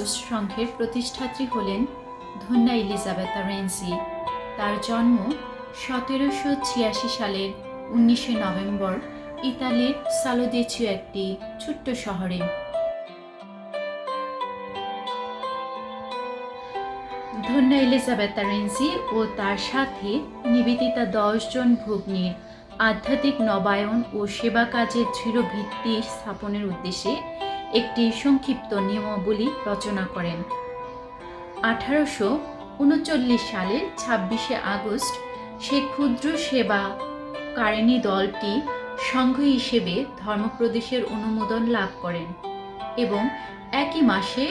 Sorrows সংঘের প্রতিষ্ঠাত্রী হলেন Dhanya elizabethae রেনসি। তার জন্ম 1786 সালের 19শে নভেম্বর ইতালির সালোদেচিও একটি ছোট্ট শহরে। ধন্যা এলিজাবেথা রেনসি ও তার সাথে নিবেদিতা 10 জন ভগ্নীর আধ্যাত্মিক নবায়ন ও সেবা কাজের দৃঢ় ভিত্তি স্থাপনের উদ্দেশ্যে একটি সংক্ষিপ্ত নিয়মাবলী রচনা করেন। 1839 সালের 26শে আগস্ট সে ক্ষুদ্র সেবা কারিণী দলটি সংঘ হিসেবে ধর্মপ্রদেশের অনুমোদন লাভ করেন এবং একই মাসে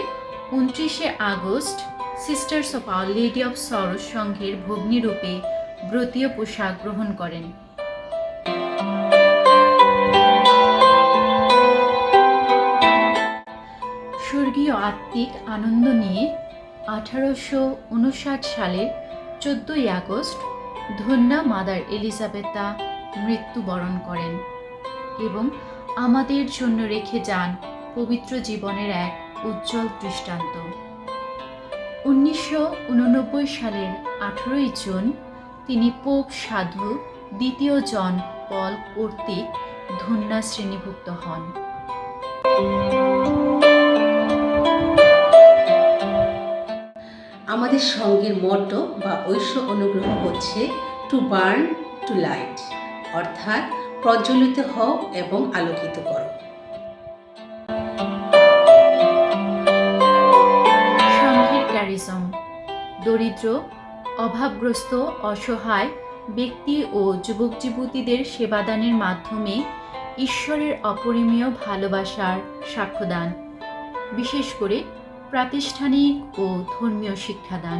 29শে August Sisters of Our Lady of Sorrows সংঘের ভগ্নীরূপে ব্রতীয় পোশাক গ্রহণ করেন। স্বর্গীয় আত্মিক আনন্দ নিয়ে 1859 সালের 14ই আগস্ট ধন্যা মাদার এলিজাবেথা মৃত্যুবরণ করেন এবং আমাদের জন্য রেখে যান পবিত্র জীবনের এক উজ্জ্বল দৃষ্টান্ত। 1989 সালের 18ই জুন তিনি পোপ সাধু দ্বিতীয় জন পল কর্তৃক ধন্যা শ্রেণীভুক্ত হন। আমাদের সংঘের মটো বা ঐশ্য অনুগ্রহ হচ্ছে টু বার্ন টু লাইট, অর্থাৎ প্রজ্বলিত হও এবং আলোকিত করো। সংঘের ক্যারিজম দরিদ্র, অভাবগ্রস্ত, অসহায় ব্যক্তি ও যুবক যুবতীদের সেবাদানের মাধ্যমে ঈশ্বরের অপরিমেয় ভালোবাসার সাক্ষ্যদান, বিশেষ করে প্রাতিষ্ঠানিক ও ধর্মীয় শিক্ষাদান।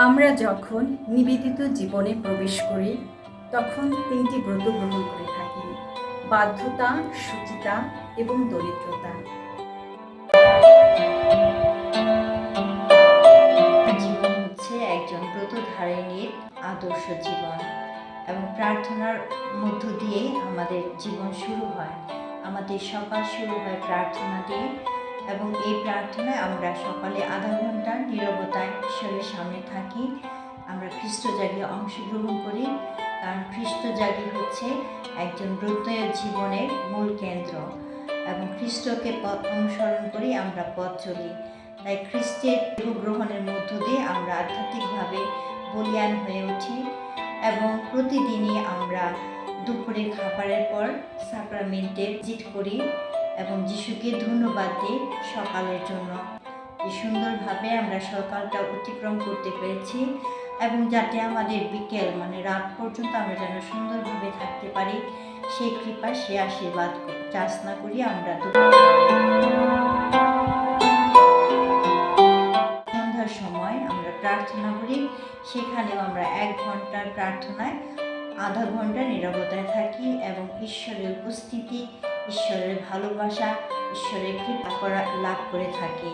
আমরা যখন নিবেদিত জীবনে প্রবেশ করি তখন 3টি ব্রত গ্রহণ করে থাকি: বাধ্যতা, শুচিতা এবং দরিদ্রতা। জীবন হচ্ছে একজন ব্রতধারিণীর আদর্শ জীবন এবং প্রার্থনার মধ্য দিয়ে আমাদের জীবন শুরু হয়। আমাদের সকাল শুরু হয় প্রার্থনা দিয়ে এবং এই প্রার্থনায় আমরা সকালে আধা ঘন্টা নীরবতায় ঈশ্বরের সামনে থাকি। আমরা খ্রিস্ট জাগিয়ে অংশগ্রহণ করি, কারণ খ্রিস্ট জাগি হচ্ছে একজন ব্রতের জীবনের মূল কেন্দ্র এবং খ্রিস্টকে অনুসরণ করি, আমরা পথ চলি। তাই খ্রিস্টের দেহ গ্রহণের মধ্য দিয়ে আমরা আধ্যাত্মিকভাবে বলীয়ান হয়ে উঠি এবং প্রতিদিনই আমরা দুপুরে খাবারের পর সাক্রামেন্টে ভিজিট করি এবং যিশুকে ধন্যবাদ দিই সকালের জন্য যে সুন্দরভাবে আমরা সকালটা অতিক্রম করতে পেরেছি এবং যাতে আমাদের বিকেল মানে রাত পর্যন্ত আমরা যেন সুন্দরভাবে থাকতে পারি, সেই কৃপা সে আশীর্বাদ যাচনা করি। আমরা সন্ধ্যার সময় আমরা প্রার্থনা করি, সেখানেও আমরা 1 ঘন্টার প্রার্থনায় আধা ঘন্টা নীরবতায় থাকি এবং ঈশ্বরের উপস্থিতি, ঈশ্বরের ভালোবাসা, ঈশ্বরের কৃপা লাভ করে থাকি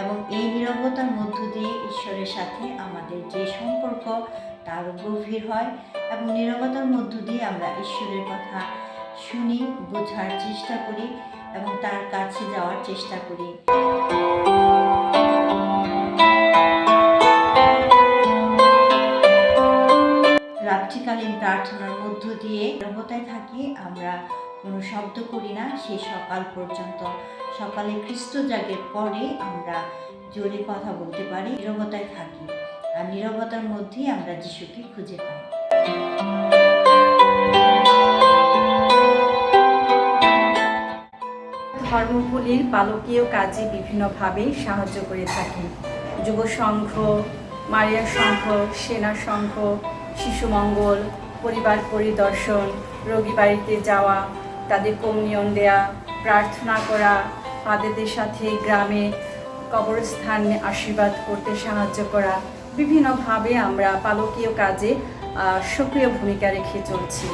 এবং এই নীরবতার মধ্য দিয়ে ঈশ্বরের সাথে আমাদের যে সম্পর্ক তার গভীর হয় এবং নীরবতার মধ্য দিয়ে আমরা ঈশ্বরের কথা শুনি, বোঝার চেষ্টা করি এবং তার কাছে যাওয়ার চেষ্টা করি। রাত্রিকালীন প্রার্থনার মধ্য দিয়ে নীরবতায় থাকি, আমরা কোনো শব্দ করি না সেই সকাল পর্যন্ত। সকালে খ্রিস্ট জাগের পরে আমরা জোরে কথা বলতে পারি, নীরবতায় থাকি আর নীরবতার মধ্যেই আমরা যিশুকে খুঁজে পাই। ধর্মগুলির পালকীয় কাজে বিভিন্নভাবে সাহায্য করে থাকি। যুব সংঘ, মারিয়া সংঘ, সেনা সংঘ, শিশু মঙ্গল, পরিবার পরিদর্শন, রোগী বাড়িতে যাওয়া, তাদের কমিউনিয়ন দেয়া, প্রার্থনা করা, পাদেদের সাথে গ্রামে কবরস্থানে আশীর্বাদ করতে সাহায্য করা, বিভিন্নভাবে আমরা পালকীয় কাজে সক্রিয় ভূমিকা রেখে চলছি।